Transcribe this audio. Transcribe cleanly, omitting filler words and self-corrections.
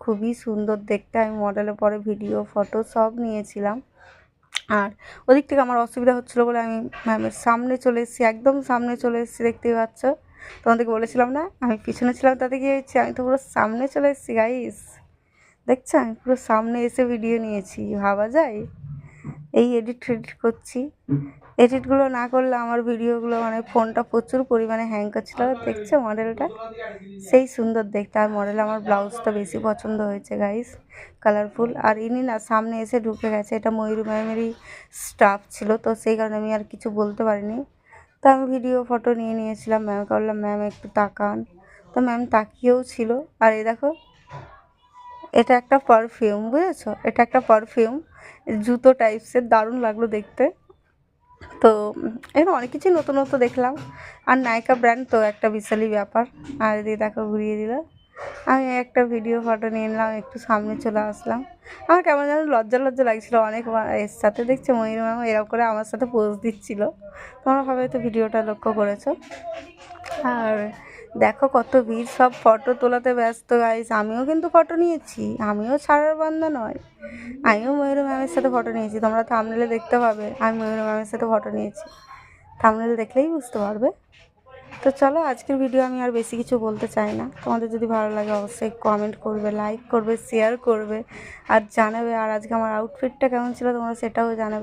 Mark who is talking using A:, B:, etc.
A: খুবই সুন্দর দেখতে। আমি মডেলের পরে ভিডিও ফটো সব নিয়েছিলাম। আর ওদিক থেকে আমার অসুবিধা হচ্ছিলো বলে আমি ম্যামের সামনে চলে এসেছি, একদম সামনে চলে এসেছি, দেখতেই পাচ্ছ। তোমাদেরকে বলেছিলাম না আমি পিছনে ছিলাম, তাতে কি হয়েছে আমি তো পুরো সামনে চলে এসেছি গাইস। দেখছো আমি পুরো সামনে এসে ভিডিও নিয়েছি, ভাবা যায়। এই এডিট করছি, এডিটগুলো না করলে আমার ভিডিওগুলো মানে ফোনটা প্রচুর পরিমাণে হ্যাং করছিল। দেখছো মডেলটা সেই সুন্দর দেখতে, আর মডেল আমার ব্লাউজটা বেশি পছন্দ হয়েছে গাইস, কালারফুল। আর ইনি না সামনে এসে ঢুকে গেছে, এটা ময়ূর ম্যামেরই স্টাফ ছিল, তো সেই কারণে আমি আর কিছু বলতে পারিনি। তো আমি ভিডিও ফটো নিয়ে নিয়েছিলাম, ম্যামকে বললাম ম্যাম একটু তাকান, তো ম্যাম তাকিয়েও ছিল। আর এই দেখো এটা একটা পারফিউম, বুঝেছো, এটা একটা পারফিউম জুতো টাইপসের, দারুণ লাগলো দেখতে। তো এখানে অনেক কিছুই নতুন দেখলাম। আর নায়িকা ব্র্যান্ড তো একটা বিশালই ব্যাপার। আর এদিকে দেখো ঘুরিয়ে দিল, আমি একটা ভিডিও ফটো নিয়ে নিলাম, একটু সামনে চলে আসলাম। আমার কেমন যেন লজ্জা লজ্জা লাগছিলো অনেক। এর সাথে দেখছো ময়ূর ম্যাম এরকম করে আমার সাথে পোজ দিচ্ছিলো, তোমরা হয়তো ভিডিওটা লক্ষ্য করেছো। আর দেখো কত ভিড়, সব ফটো তোলাতে ব্যস্ত গাইস। আমিও কিন্তু ফটো নিয়েছি, আমিও ছাড়ার বান্দা নয়, আমিও ময়ূর ম্যামের সাথে ফটো নিয়েছি। তোমরা থাম্বনেলে দেখতে পাবে আমি ময়ূর ম্যামের সাথে ফটো নিয়েছি, থাম্বনেল দেখলেই বুঝতে পারবে। তো চলো আজকের ভিডিও আমি আর বেশি কিছু বলতে চাই না। তোমাদের যদি ভালো লাগে অবশ্যই কমেন্ট করবে, লাইক করবে, শেয়ার করবে আর জানাবে। আর আজকে আমার আউটফিটটা কেমন ছিল তোমরা সেটাও জানাবে।